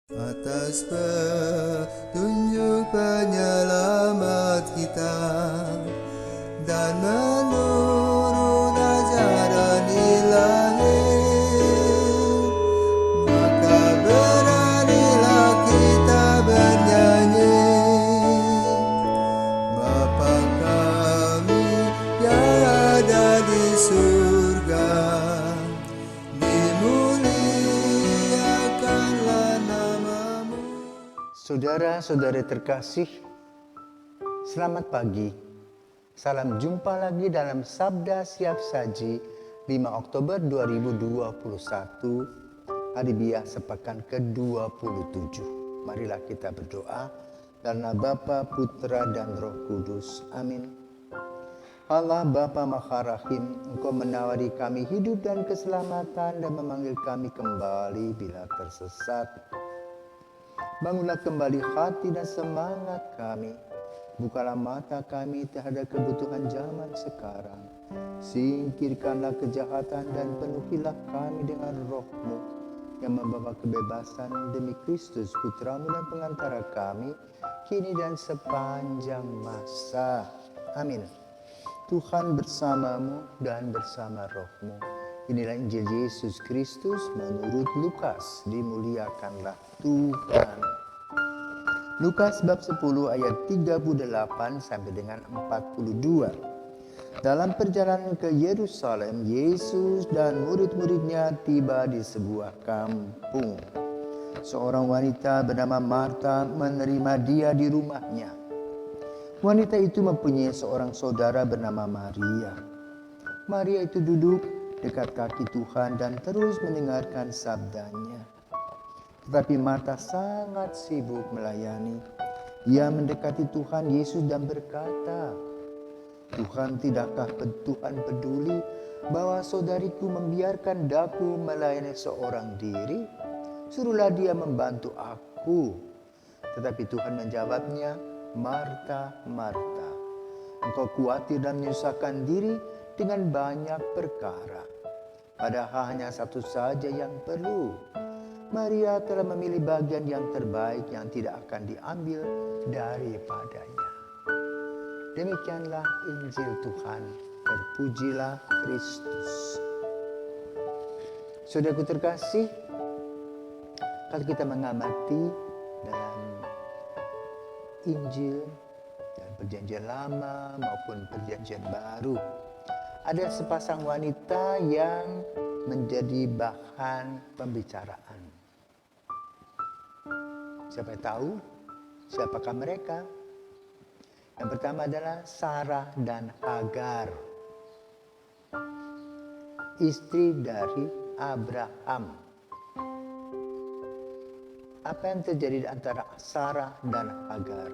Atas petunjuk penyelamat kita dan menurut ajaran ilahi, maka beranilah kita bernyanyi. Bapa kami yang ada di surga, dimuliakanlah namamu. Saudara-saudari terkasih, selamat pagi. Salam jumpa lagi dalam Sabda Siap Saji 5 Oktober 2021, hari biasa sepekan ke-27. Marilah kita berdoa karena Bapa, Putra, dan Roh Kudus. Amin. Allah Bapa Maha Rahim, Engkau menawari kami hidup dan keselamatan dan memanggil kami kembali bila tersesat. Bangunlah kembali hati dan semangat kami. Bukalah mata kami terhadap kebutuhan zaman sekarang. Singkirkanlah kejahatan dan penuhilah kami dengan roh-Mu yang membawa kebebasan demi Kristus Putramu dan pengantara kami, kini dan sepanjang masa. Amin. Tuhan bersamamu dan bersama roh-Mu. Inilah Injil Yesus Kristus menurut Lukas. Dimuliakanlah Tuhan. Lukas bab 10 ayat 38 sampai dengan 42. Dalam perjalanan ke Yerusalem, Yesus dan murid-muridnya tiba di sebuah kampung. Seorang wanita bernama Marta menerima dia di rumahnya. Wanita itu mempunyai seorang saudara bernama Maria. Maria itu duduk dekat kaki Tuhan dan terus mendengarkan sabdanya. Tetapi Marta sangat sibuk melayani. Ia mendekati Tuhan Yesus dan berkata, "Tuhan, tidakkah Tuhan peduli bahwa saudariku membiarkan daku melayani seorang diri? Suruhlah dia membantu aku." Tetapi Tuhan menjawabnya, "Marta, Marta, engkau khawatir dan menyusahkan diri dengan banyak perkara. Padahal hanya satu saja yang perlu. Maria telah memilih bagian yang terbaik yang tidak akan diambil daripadanya." Demikianlah Injil Tuhan. Terpujilah Kristus. Saudaraku terkasih, kalau kita mengamati dalam Injil dan Perjanjian Lama maupun Perjanjian Baru, ada sepasang wanita yang menjadi bahan pembicaraan. Siapa tahu siapakah mereka? Yang pertama adalah Sarah dan Hagar, istri dari Abraham. Apa yang terjadi antara Sarah dan Hagar?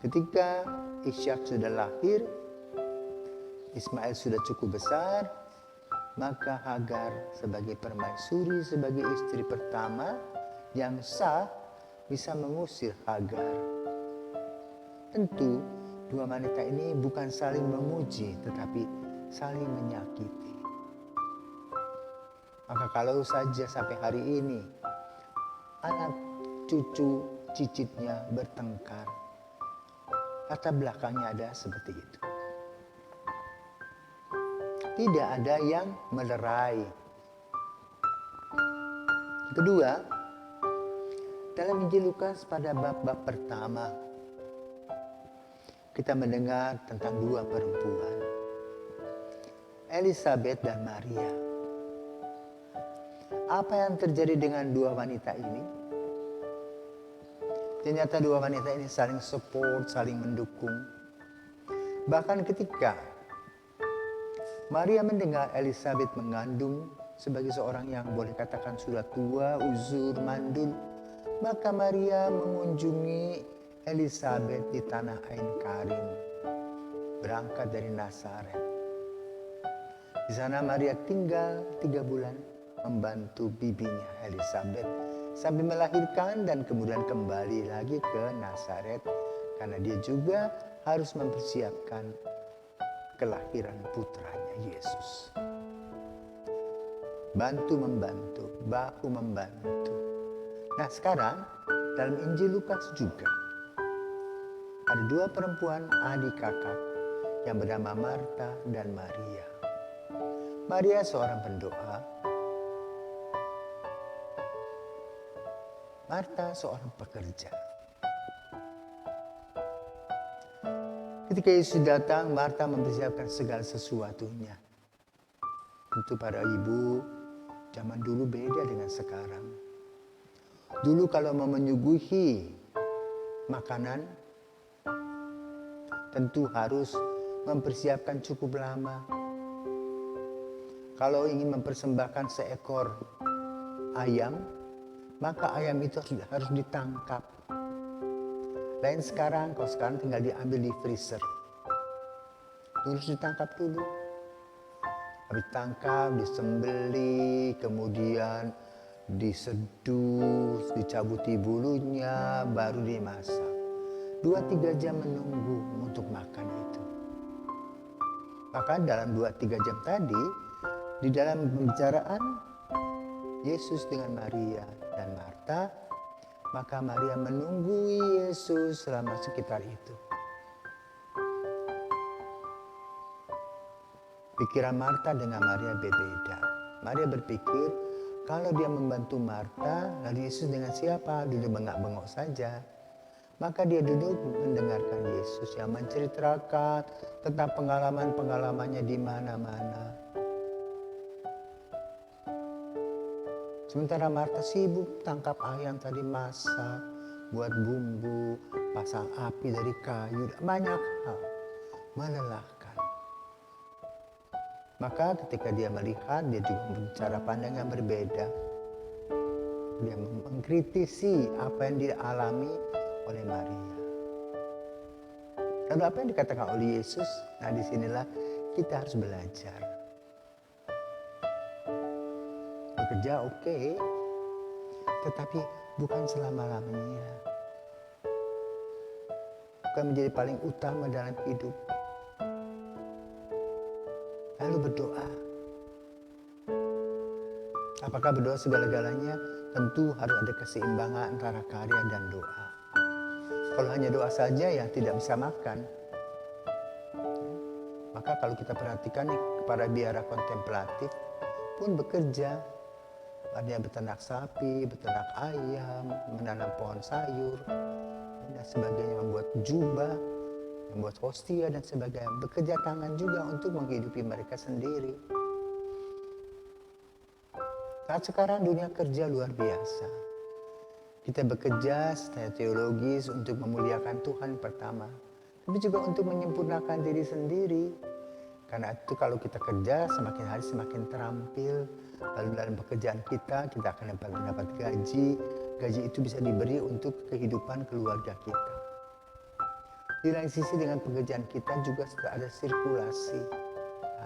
Ketika Ishak sudah lahir, Ismail sudah cukup besar, maka Hagar sebagai permaisuri, sebagai istri pertama yang sah, bisa mengusir Hagar. Tentu dua wanita ini bukan saling memuji, tetapi saling menyakiti. Maka kalau saja sampai hari ini anak cucu cicitnya bertengkar, latar belakangnya ada seperti itu. Tidak ada yang melerai. Kedua, dalam Injil Lukas pada bab-bab pertama, kita mendengar tentang dua perempuan, Elizabeth dan Maria. Apa yang terjadi dengan dua wanita ini? Ternyata dua wanita ini saling support, saling mendukung. Bahkan ketika Maria mendengar Elizabeth mengandung sebagai seorang yang boleh katakan sudah tua, uzur, mandul, maka Maria mengunjungi Elizabeth di tanah Ain Karim, berangkat dari Nazaret. Di sana Maria tinggal 3 bulan membantu bibinya Elizabeth sampai melahirkan dan kemudian kembali lagi ke Nazaret karena dia juga harus mempersiapkan kelahiran putranya Yesus. bantu-membantu, bahu-membantu. Nah sekarang dalam Injil Lukas juga ada dua perempuan adik kakak yang bernama Marta dan Maria. Maria seorang pendoa, Marta seorang pekerja. Ketika Yesus datang, Marta mempersiapkan segala sesuatunya. Tentu para ibu zaman dulu beda dengan sekarang. Dulu kalau mau menyuguhi makanan, tentu harus mempersiapkan cukup lama. Kalau ingin mempersembahkan seekor ayam, maka ayam itu harus ditangkap. Lain sekarang, kalau sekarang tinggal diambil di freezer. Harus ditangkap dulu. Habis ditangkap, disembeli, kemudian diseduh, dicabuti bulunya, baru dimasak. 2-3 jam menunggu untuk makan itu. Maka dalam 2-3 jam tadi, di dalam pembicaraan Yesus dengan Maria dan Marta, maka Maria menunggu Yesus selama sekitar itu. Pikiran Marta dengan Maria berbeda. Maria berpikir kalau dia membantu Marta, lalu Yesus dengan siapa? Duduk bengak-bengok saja. Maka dia duduk mendengarkan Yesus yang menceritakan tentang pengalaman-pengalamannya di mana-mana. Sementara Marta sibuk tangkap ayam tadi, masak, buat bumbu, pasang api dari kayu, banyak hal, melelahkan. Maka ketika dia melihat, dia juga berbicara pandang yang berbeda. Dia mengkritisi apa yang dialami oleh Maria. Lalu apa yang dikatakan oleh Yesus? Nah disinilah kita harus belajar. Bekerja oke, tetapi bukan selama-lamanya. Bukan menjadi paling utama dalam hidup. Lalu berdoa. Apakah berdoa segala-galanya? Tentu harus ada keseimbangan antara karya dan doa. Kalau hanya doa saja ya tidak bisa makan. Maka kalau kita perhatikan nih, para biara kontemplatif pun bekerja. Artinya beternak sapi, beternak ayam, menanam pohon sayur, dan sebagainya, membuat jubah, membuat hostia dan sebagainya. Bekerja tangan juga untuk menghidupi mereka sendiri. Saat sekarang dunia kerja luar biasa. Kita bekerja secara teologis untuk memuliakan Tuhan pertama, tapi juga untuk menyempurnakan diri sendiri. Karena itu kalau kita kerja semakin hari semakin terampil. Lalu dalam pekerjaan kita akan dapat gaji. Gaji itu bisa diberi untuk kehidupan keluarga kita. Di lain sisi dengan pekerjaan kita juga sudah ada sirkulasi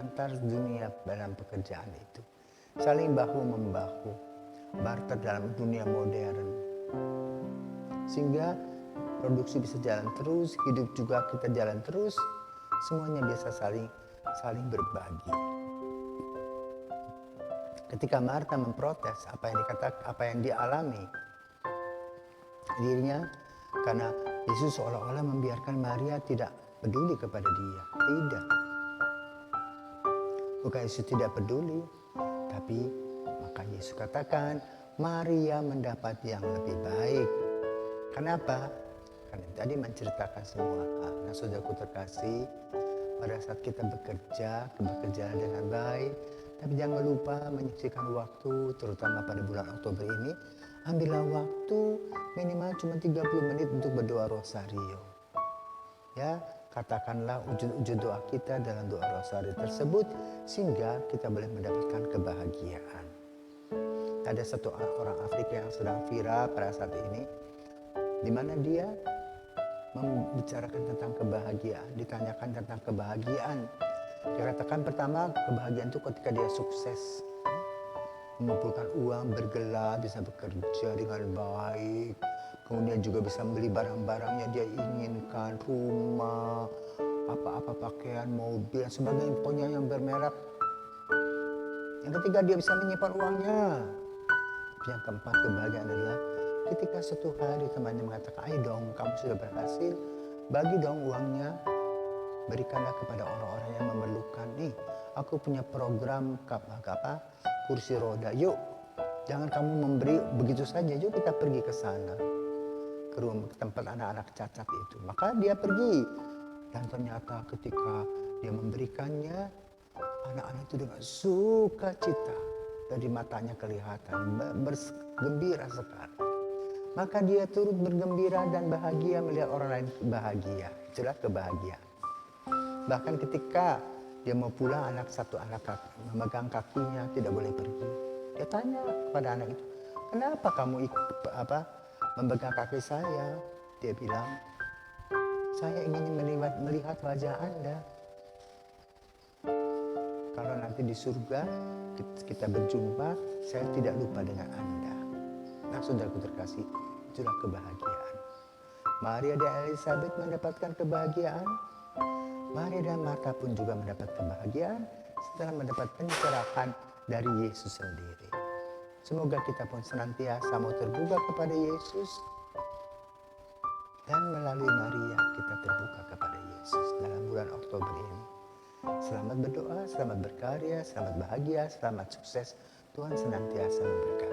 antar dunia dalam pekerjaan itu. Saling bahu-membahu, barter dalam dunia modern. Sehingga produksi bisa jalan terus, hidup juga kita jalan terus. Semuanya biasa saling berbagi. Ketika Marta memprotes apa yang dialami dirinya, karena Yesus seolah-olah membiarkan Maria tidak peduli kepada dia. Tidak. Bukan Yesus tidak peduli, tapi maka Yesus katakan Maria mendapat yang lebih baik. Kenapa? Karena tadi menceritakan semua hal. Nah saudaraku terkasih, pada saat kita bekerja dengan baik, tapi jangan lupa menyisihkan waktu, terutama pada bulan Oktober ini, ambillah waktu minimal cuma 30 menit untuk berdoa rosario. Ya, katakanlah wujud doa kita dalam doa rosario tersebut, sehingga kita boleh mendapatkan kebahagiaan. Ada satu orang Afrika yang sedang viral pada saat ini, di mana dia membicarakan tentang kebahagiaan, ditanyakan tentang kebahagiaan. Dia katakan pertama, kebahagiaan itu ketika dia sukses, mengumpulkan uang, bergelar, bisa bekerja dengan baik, kemudian juga bisa membeli barang-barang yang dia inginkan, rumah, apa-apa pakaian, mobil, sebagainya, pokoknya yang bermerek. Yang ketiga, dia bisa menyimpan uangnya. Yang keempat, kebahagiaan adalah ketika suatu hari temannya mengatakan, ayo dong, kamu sudah berhasil, bagi dong uangnya, berikanlah kepada orang-orang yang memerlukan. Nih, aku punya program kursi roda, yuk, jangan kamu memberi begitu saja, yuk kita pergi ke sana, ke rumah, ke tempat anak-anak cacat itu. Maka dia pergi, dan ternyata ketika dia memberikannya, anak-anak itu dengan sukacita, dari matanya kelihatan bergembira sekali. Maka dia turut bergembira dan bahagia melihat orang lain bahagia. Itulah kebahagiaan. Bahkan ketika dia mau pulang, satu anak memegang kakinya, tidak boleh pergi. Dia tanya kepada anak itu, kenapa kamu memegang kaki saya? Dia bilang, saya ingin melihat wajah Anda. Kalau nanti di surga kita berjumpa, saya tidak lupa dengan Anda. Nah, saudaraku terkasih, itulah kebahagiaan. Maria dan Elizabeth mendapatkan kebahagiaan. Maria dan Marta pun juga mendapat kebahagiaan setelah mendapat pencerahan dari Yesus sendiri. Semoga kita pun senantiasa mau terbuka kepada Yesus, dan melalui Maria kita terbuka kepada Yesus dalam bulan Oktober ini. Selamat berdoa, selamat berkarya, selamat bahagia, selamat sukses. Tuhan senantiasa memberkati.